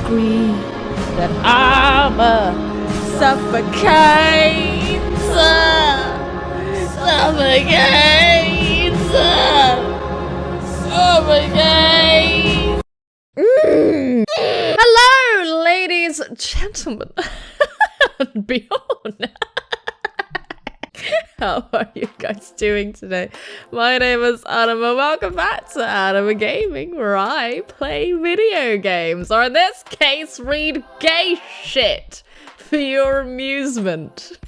agree that I'ma suffocate. Suffocate. Suffocate. Hello, ladies, gentlemen, and beyond. How are you guys doing today? My name is Anima. Welcome back to Anima Gaming, where I play video games, or in this case, read gay shit for your amusement.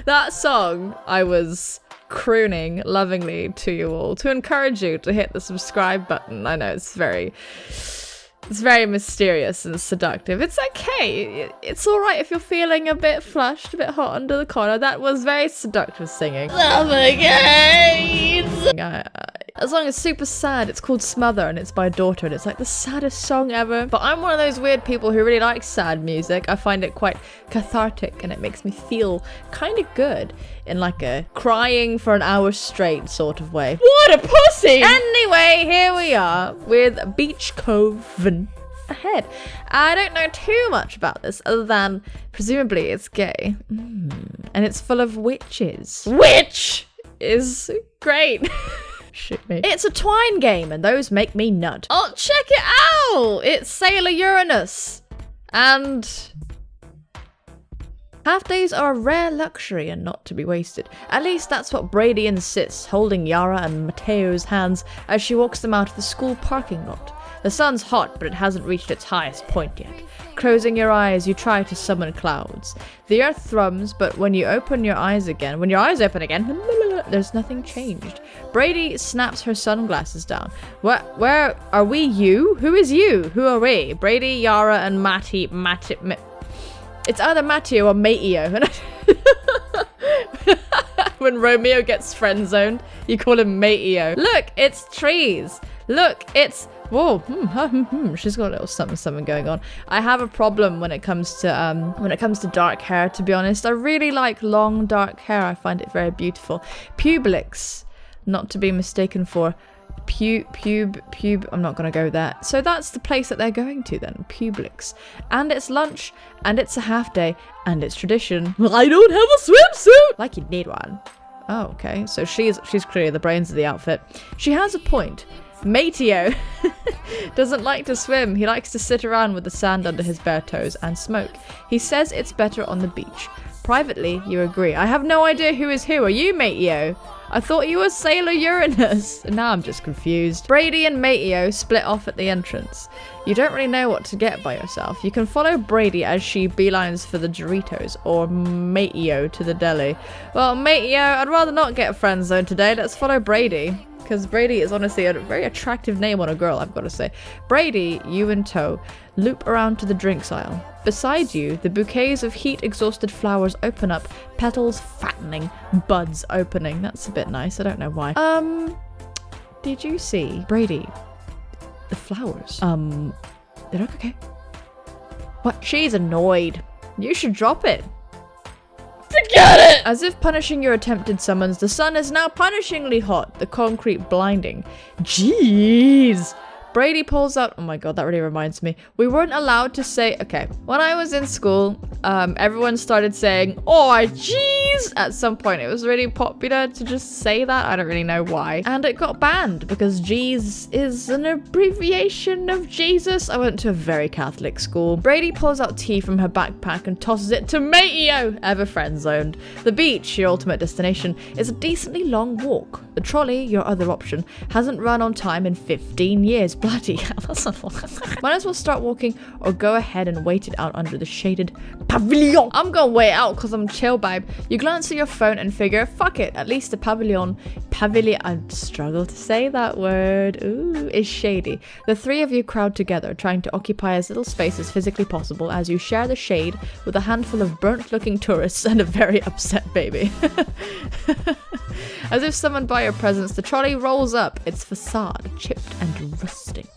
That song I was crooning lovingly to you all to encourage you to hit the subscribe button. I know it's very mysterious and seductive. It's okay. It's all right if you're feeling a bit flushed, a bit hot under the collar. That was very seductive singing. That song is super sad. It's called Smother and it's by Daughter and it's like the saddest song ever. But I'm one of those weird people who really likes sad music. I find it quite cathartic and it makes me feel kind of good in like a crying for an hour straight sort of way. What a pussy! Anyway, here we are with Beach Cove ahead. I don't know too much about this other than presumably it's gay. And it's full of witches. Which is great. Shoot me. It's a twine game and those make me nut. Oh, check it out! It's Sailor Uranus. And half days are a rare luxury and not to be wasted. At least that's what Brady insists, holding Yara and Mateo's hands as she walks them out of the school parking lot. The sun's hot, but it hasn't reached its highest point yet. Closing your eyes, you try to summon clouds. The earth thrums, but when you open your eyes again, there's nothing changed. Brady snaps her sunglasses down. Where are we? You? Who is you? Who are we? Brady, Yara, and it's either Matteo or Mateo. When Romeo gets friend-zoned, you call him Mateo. Look, it's trees. Look, it's... Whoa, she's got a little something going on. I have a problem when it comes to dark hair, to be honest. I really like long dark hair. I find it very beautiful. Publix, not to be mistaken for pub. I'm not gonna go there. So that's the place that they're going to then, Publix. And it's lunch, and it's a half day, and it's tradition. I don't have a swimsuit! Like you need one. Oh, okay. So she's clearly the brains of the outfit. She has a point. Mateo doesn't like to swim. He likes to sit around with the sand under his bare toes and smoke. He says it's better on the beach. Privately, you agree. I have no idea who is who. Are you Mateo? I thought you were Sailor Uranus. Now I'm just confused. Brady and Mateo split off at the entrance. You don't really know what to get by yourself. You can follow Brady as she beelines for the Doritos, or Mateo to the deli. Well, Mateo, I'd rather not get friend zoned today. Let's follow Brady. Because Brady is honestly a very attractive name on a girl, I've got to say. Brady, you in tow, loop around to the drinks aisle. Beside you, the bouquets of heat-exhausted flowers open up, petals fattening, buds opening. That's a bit nice, I don't know why. Did you see, Brady, the flowers? They look okay. What? She's annoyed. You should drop it. Forget it! As if punishing your attempted summons, the sun is now punishingly hot, the concrete blinding. Jeez! Brady pulls out... Oh my god, that really reminds me. We weren't allowed to say... Okay, when I was in school, everyone started saying, oh, jeez! At some point, it was really popular to just say that. I don't really know why. And it got banned because jeez is an abbreviation of Jesus. I went to a very Catholic school. Brady pulls out tea from her backpack and tosses it to Mateo, ever friend-zoned. The beach, your ultimate destination, is a decently long walk. The trolley, your other option, hasn't run on time in 15 years. Bloody hell, that's not Might as well start walking or go ahead and wait it out under the shaded pavilion. I'm gonna wait out because I'm chill, babe. You glance at your phone and figure, fuck it, at least the pavilion, I struggle to say that word, ooh, is shady. The three of you crowd together, trying to occupy as little space as physically possible as you share the shade with a handful of burnt-looking tourists and a very upset baby. As if summoned by your presence, the trolley rolls up, its facade chipped and rusting.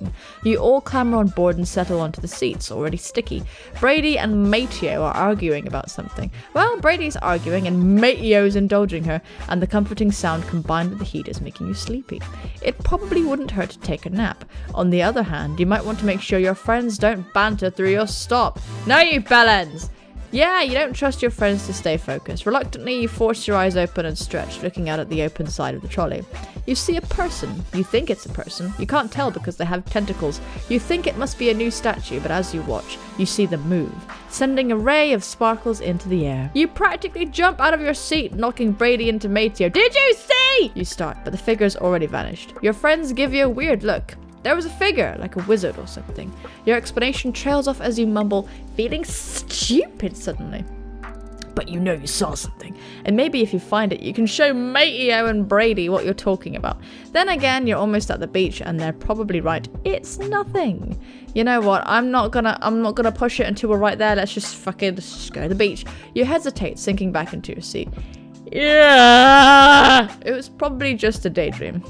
You all clamber on board and settle onto the seats, already sticky. Brady and Mateo are arguing about something. Well, Brady's arguing and Mateo's indulging her, and the comforting sound combined with the heat is making you sleepy. It probably wouldn't hurt to take a nap. On the other hand, you might want to make sure your friends don't banter through your stop. No, you bellends! Yeah, you don't trust your friends to stay focused. Reluctantly, you force your eyes open and stretch, looking out at the open side of the trolley. You see a person. You think it's a person. You can't tell because they have tentacles. You think it must be a new statue, but as you watch, you see them move, sending a ray of sparkles into the air. You practically jump out of your seat, knocking Brady into Mateo. Did you see? You start, but the figure's already vanished. Your friends give you a weird look. There was a figure, like a wizard or something. Your explanation trails off as you mumble, feeling stupid suddenly. But you know you saw something. And maybe if you find it, you can show Mateo and Brady what you're talking about. Then again, you're almost at the beach and they're probably right. It's nothing. You know what? I'm not gonna push it until we're right there. Let's just go to the beach. You hesitate, sinking back into your seat. Yeah. It was probably just a daydream.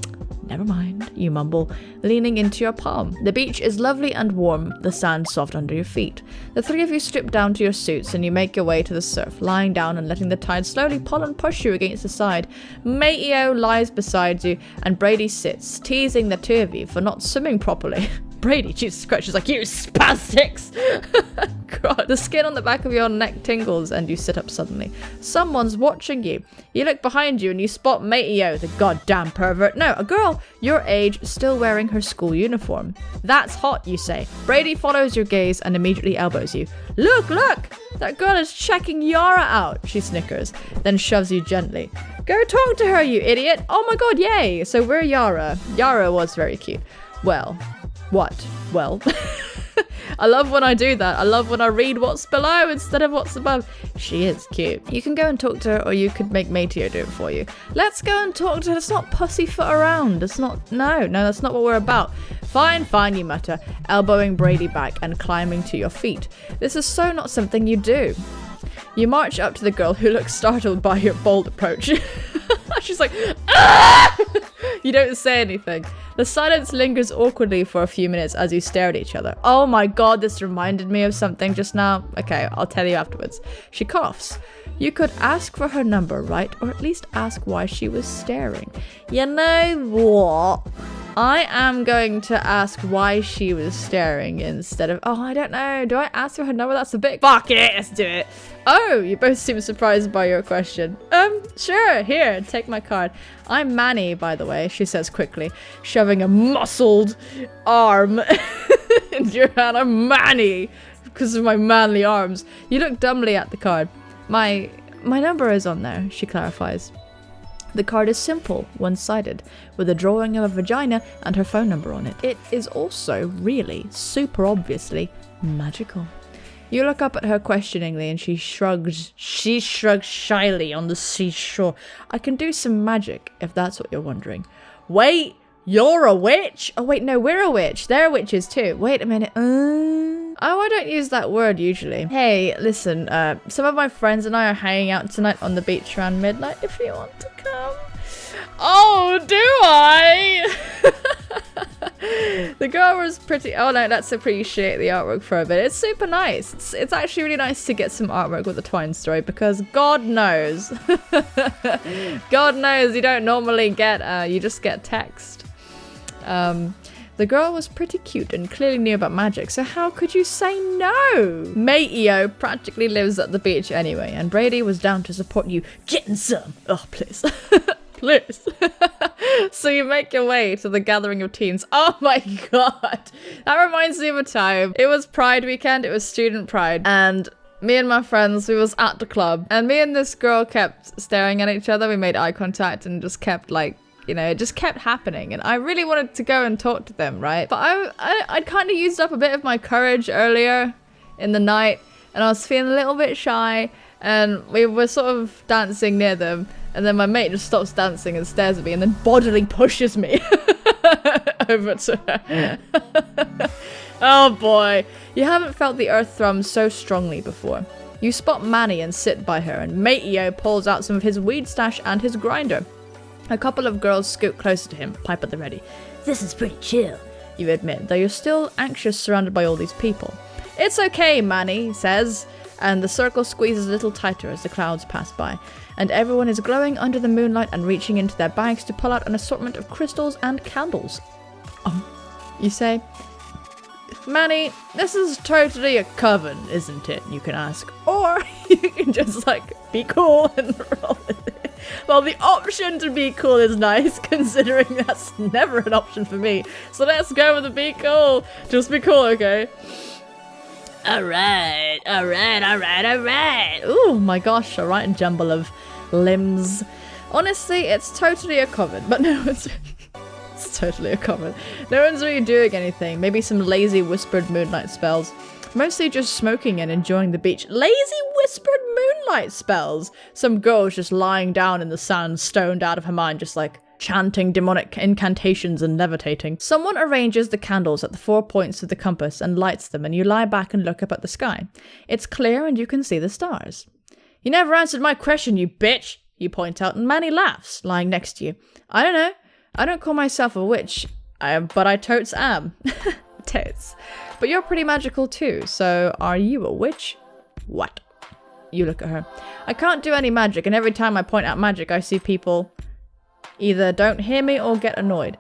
Never mind, you mumble, leaning into your palm. The beach is lovely and warm, the sand soft under your feet. The three of you strip down to your suits and you make your way to the surf, lying down and letting the tide slowly pull and push you against the side. Mateo lies beside you and Brady sits, teasing the two of you for not swimming properly. Brady, Jesus Christ, she's like, you spastics! God. The skin on the back of your neck tingles and you sit up suddenly. Someone's watching you. You look behind you and you spot Mateo, the goddamn pervert. No, a girl your age still wearing her school uniform. That's hot, you say. Brady follows your gaze and immediately elbows you. Look, look! That girl is checking Yara out, she snickers, then shoves you gently. Go talk to her, you idiot! Oh my god, yay! So we're Yara. Yara was very cute. Well... What? Well, I love when I do that. I love when I read what's below instead of what's above. She is cute. You can go and talk to her or you could make Mateo do it for you. Let's go and talk to her. Let's not pussyfoot around. It's not, no, that's not what we're about. Fine, fine, you mutter, elbowing Brady back and climbing to your feet. This is so not something you do. You march up to the girl who looks startled by your bold approach. She's like, ah! You don't say anything. The silence lingers awkwardly for a few minutes as you stare at each other. Oh my god, this reminded me of something just now. Okay, I'll tell you afterwards. She coughs. You could ask for her number, right? Or at least ask why she was staring. You know what? I am going to ask why she was staring instead of... Oh, I don't know. Do I ask for her number? That's a bit... Fuck it, let's do it. Oh, you both seem surprised by your question. Sure, here, take my card. I'm Manny, by the way, she says quickly, shoving a muscled arm into your hand. I'm Manny, because of my manly arms. You look dumbly at the card. My number is on there, she clarifies. The card is simple, one-sided, with a drawing of a vagina and her phone number on it. It is also really, super obviously, magical. You look up at her questioningly and she shrugs shyly on the seashore. I can do some magic, if that's what you're wondering. Wait, you're a witch? Oh wait, no, we're a witch. They're witches too. Wait a minute. Oh, I don't use that word usually. Hey, listen, some of my friends and I are hanging out tonight on the beach around midnight if you want to come. Oh, do I? The girl was pretty... Oh no, let's appreciate the artwork for a bit. It's super nice. It's actually really nice to get some artwork with the Twine story because God knows. God knows you don't normally get... you just get text. The girl was pretty cute and clearly knew about magic, so how could you say no? Mateo practically lives at the beach anyway, and Brady was down to support you. Getting some. Oh, please. Please. So you make your way to the gathering of teens. Oh my god. That reminds me of a time. It was Pride weekend. It was student Pride. And me and my friends, we was at the club. And me and this girl kept staring at each other. We made eye contact and just kept like, you know, it just kept happening. And I really wanted to go and talk to them, right? But I'd kind of used up a bit of my courage earlier in the night. And I was feeling a little bit shy. And we were sort of dancing near them. And then my mate just stops dancing and stares at me and then bodily pushes me over to her. Oh boy. You haven't felt the earth thrum so strongly before. You spot Manny and sit by her, and Mateo pulls out some of his weed stash and his grinder. A couple of girls scoot closer to him, pipe at the ready. This is pretty chill. you admit, though you're still anxious surrounded by all these people. It's okay, Manny says, and the circle squeezes a little tighter as the clouds pass by, and everyone is glowing under the moonlight and reaching into their bags to pull out an assortment of crystals and candles. You say, Manny, this is totally a coven, isn't it? You can ask. Or you can just, like, be cool and roll with it. Well, the option to be cool is nice, considering that's never an option for me. So let's go with the be cool. Just be cool, okay? Alright. Oh my gosh, a right jumble of limbs. Honestly, it's totally a coven, but no, it's totally a coven. No one's really doing anything. Maybe some lazy whispered moonlight spells. Mostly just smoking and enjoying the beach. Lazy whispered moonlight spells! Some girl's just lying down in the sand, stoned out of her mind, just like chanting demonic incantations and levitating. Someone arranges the candles at the 4 points of the compass and lights them, and you lie back and look up at the sky. It's clear and you can see the stars. You never answered my question, you bitch! You point out, and Manny laughs, lying next to you. I don't know. I don't call myself a witch, but I totes am. Totes. But you're pretty magical too, so are you a witch? What? You look at her. I can't do any magic, and every time I point out magic, I see people either don't hear me or get annoyed.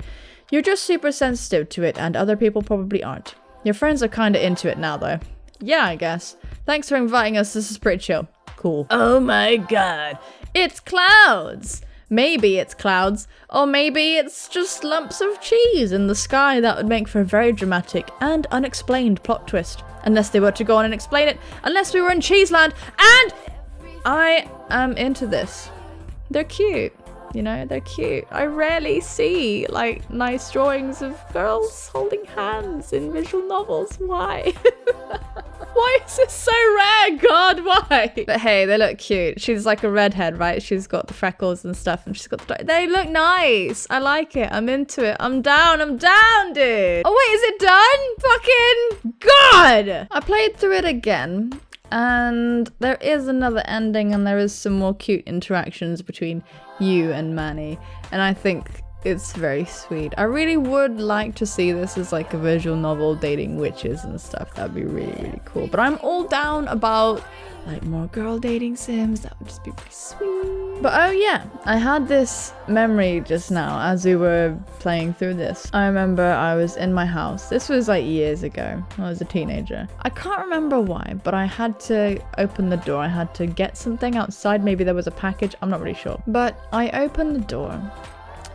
You're just super sensitive to it, and other people probably aren't. Your friends are kinda into it now, though. Yeah, I guess. Thanks for inviting us, this is pretty chill. Cool. Oh my god. It's clouds! Maybe it's clouds, or maybe it's just lumps of cheese in the sky. That would make for a very dramatic and unexplained plot twist. Unless they were to go on and explain it. Unless we were in Cheeseland, and I am into this. They're cute. You know, they're cute. I rarely see, like, nice drawings of girls holding hands in visual novels. Why? Why is this so rare? God, why? But hey, they look cute. She's like a redhead, right? She's got the freckles and stuff, and she's got the... They look nice. I like it. I'm into it. I'm down, dude. Oh, wait, is it done? Fucking God! I played through it again, and there is another ending, and there is some more cute interactions between you and Manny, and I think it's very sweet. I really would like to see this as like a visual novel dating witches and stuff. That'd be really, really cool. But I'm all down about like more girl dating sims. That would just be pretty sweet. But oh yeah, I had this memory just now as we were playing through this. I remember I was in my house. This was like years ago. I was a teenager. I can't remember why, but I had to open the door. I had to get something outside. Maybe there was a package. I'm not really sure. But I opened the door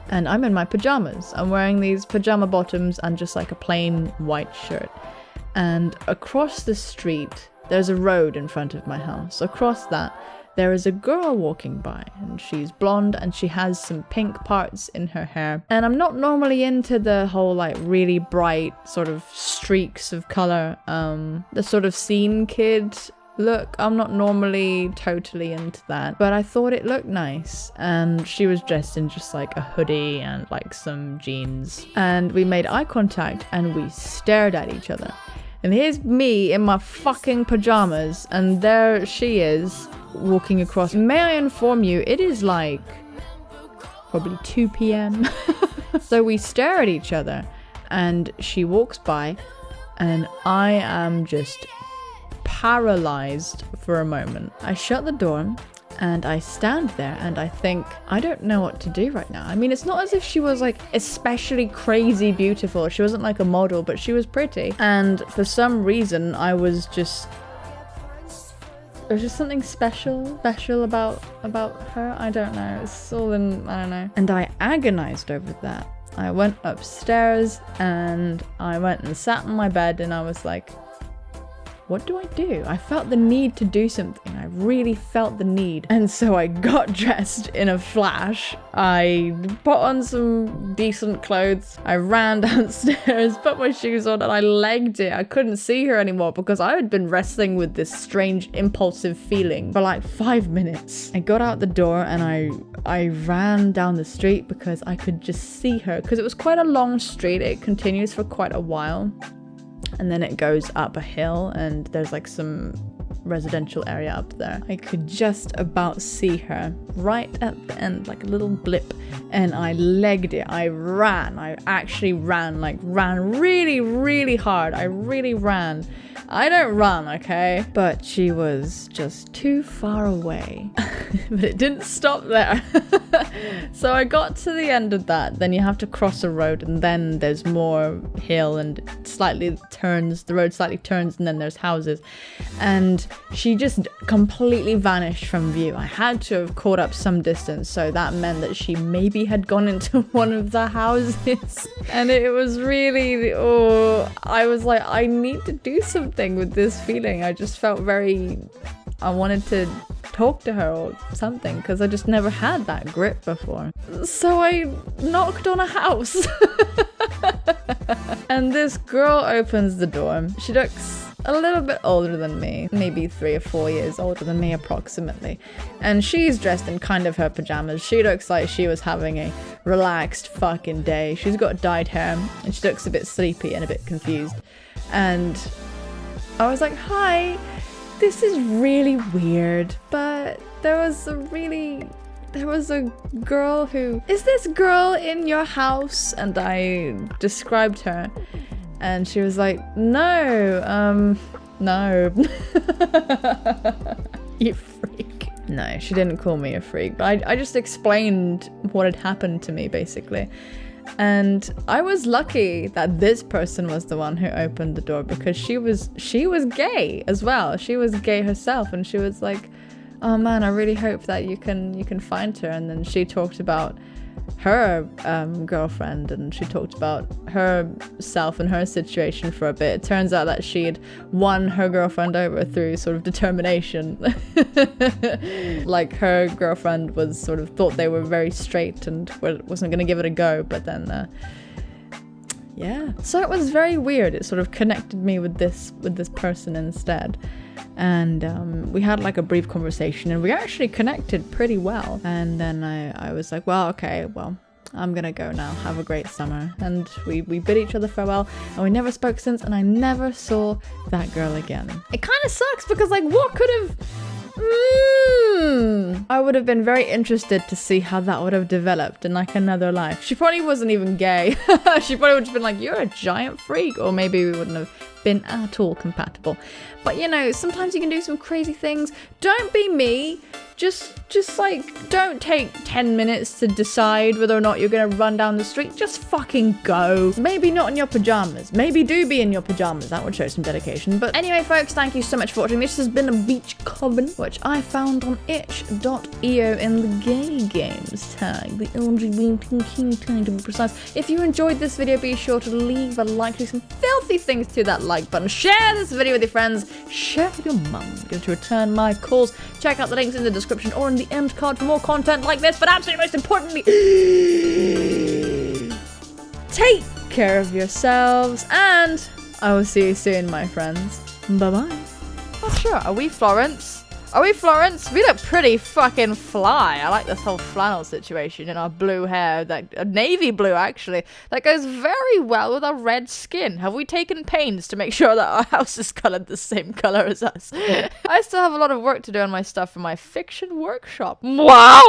and I'm in my pajamas. I'm wearing these pajama bottoms and just like a plain white shirt. And across the street, there's a road in front of my house. Across that, there is a girl walking by, and she's blonde and she has some pink parts in her hair. And I'm not normally into the whole like really bright sort of streaks of color, the sort of scene kid look. I'm not normally totally into that, but I thought it looked nice. And she was dressed in just like a hoodie and like some jeans. And we made eye contact and we stared at each other. And here's me in my fucking pajamas, and there she is walking across. May I inform you, it is like probably 2 p.m. So we stare at each other, and she walks by, and I am just paralyzed for a moment. I shut the door and I stand there and I think, I don't know what to do right now. I mean, it's not as if she was like especially crazy beautiful. She wasn't like a model, but she was pretty. And for some reason, I was just... There's just something special about her. I don't know. It's all in... I don't know. And I agonized over that. I went upstairs and I went and sat in my bed and I was like, what do I do? I felt the need to do something. I really felt the need. And so I got dressed in a flash. I put on some decent clothes. I ran downstairs, put my shoes on, and I legged it. I couldn't see her anymore because I had been wrestling with this strange impulsive feeling for like 5 minutes. I got out the door and I ran down the street because I could just see her, because it was quite a long street. It continues for quite a while. And then it goes up a hill and there's like some residential area up there. I could just about see her right at the end, like a little blip, and I legged it. I ran. I actually ran, like ran really, really hard. I really ran. I don't run, okay? But she was just too far away. But it didn't stop there. So I got to the end of that. Then you have to cross a road, and then there's more hill and slightly turns. The road slightly turns, and then there's houses. And she just completely vanished from view. I had to have caught up some distance, so that meant that she maybe had gone into one of the houses. And it was really, oh, I was like, I need to do something with this feeling. I just felt I wanted to talk to her or something, because I just never had that grip before. So I knocked on a house. And this girl opens the door. She looks a little bit older than me, maybe 3 or 4 years older than me approximately. And she's dressed in kind of her pajamas. She looks like she was having a relaxed fucking day. She's got dyed hair, and she looks a bit sleepy and a bit confused. And I was like, hi, this is really weird, but there was a girl who, is this girl in your house? And I described her, and she was like, no. You freak. No, she didn't call me a freak, but I just explained what had happened to me, basically. And I was lucky that this person was the one who opened the door, because she was gay as well. She was gay herself, and she was like, oh man, I really hope that you can find her. And then she talked about her girlfriend, and she talked about herself and her situation for a bit. It turns out that she'd won her girlfriend over through sort of determination. Like, her girlfriend was sort of thought they were very straight and wasn't going to give it a go, but then yeah, so it was very weird. It sort of connected me with this person instead. And we had like a brief conversation, and we actually connected pretty well. And then I was like, well, okay, well, I'm gonna go now. Have a great summer. And we bid each other farewell, and we never spoke since, and I never saw that girl again. It kind of sucks, because like, what could have... I would have been very interested to see how that would have developed in like another life. She probably wasn't even gay. She probably would have been like, you're a giant freak. Or maybe we wouldn't have been at all compatible. But you know, sometimes you can do some crazy things. Don't be me. Just like, don't take 10 minutes to decide whether or not you're gonna run down the street. Just fucking go. Maybe not in your pajamas. Maybe do be in your pajamas. That would show some dedication. But anyway, folks, thank you so much for watching. This has been a Beach Cove, which I found on itch.io in the gay games tag, the LGBT tag to be precise. If you enjoyed this video, be sure to leave a like, do some filthy things to that like button. Share this video with your friends. Share it with your mum. Going to return my calls. Check out the links in the description or in the end card for more content like this, but absolutely most importantly, take care of yourselves, and I will see you soon, my friends. Bye-bye. Oh, sure. Are we Florence? Are we Florence? We look pretty fucking fly. I like this whole flannel situation in our blue hair, that navy blue actually. That goes very well with our red skin. Have we taken pains to make sure that our house is colored the same color as us? I still have a lot of work to do on my stuff for my fiction workshop. Wow!